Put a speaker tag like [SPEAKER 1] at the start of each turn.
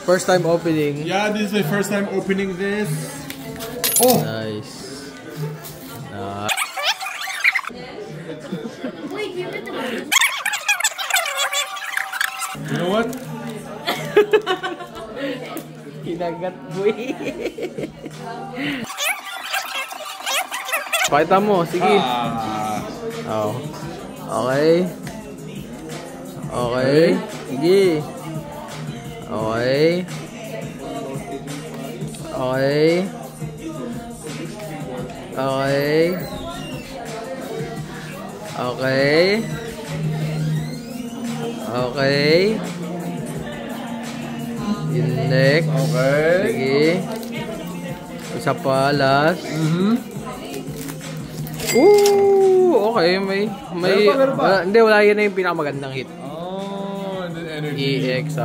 [SPEAKER 1] First time opening.
[SPEAKER 2] Yeah, this is my first time opening this. Oh!
[SPEAKER 1] Nice.
[SPEAKER 3] Wait, you read the book?
[SPEAKER 2] You know what?
[SPEAKER 1] Kinagat boy. Pakita mo, sige. Oh. Okay. Okay. Sige. Okay. Okay. Okay. Okay. Okay. Yung next.
[SPEAKER 2] Okay.
[SPEAKER 1] Sige. Isa pa, last. Okay, may
[SPEAKER 2] Meron pa?
[SPEAKER 1] Hindi, wala, yan na yung pinakamagandang hit.
[SPEAKER 2] Oh, and then energy.
[SPEAKER 1] EX.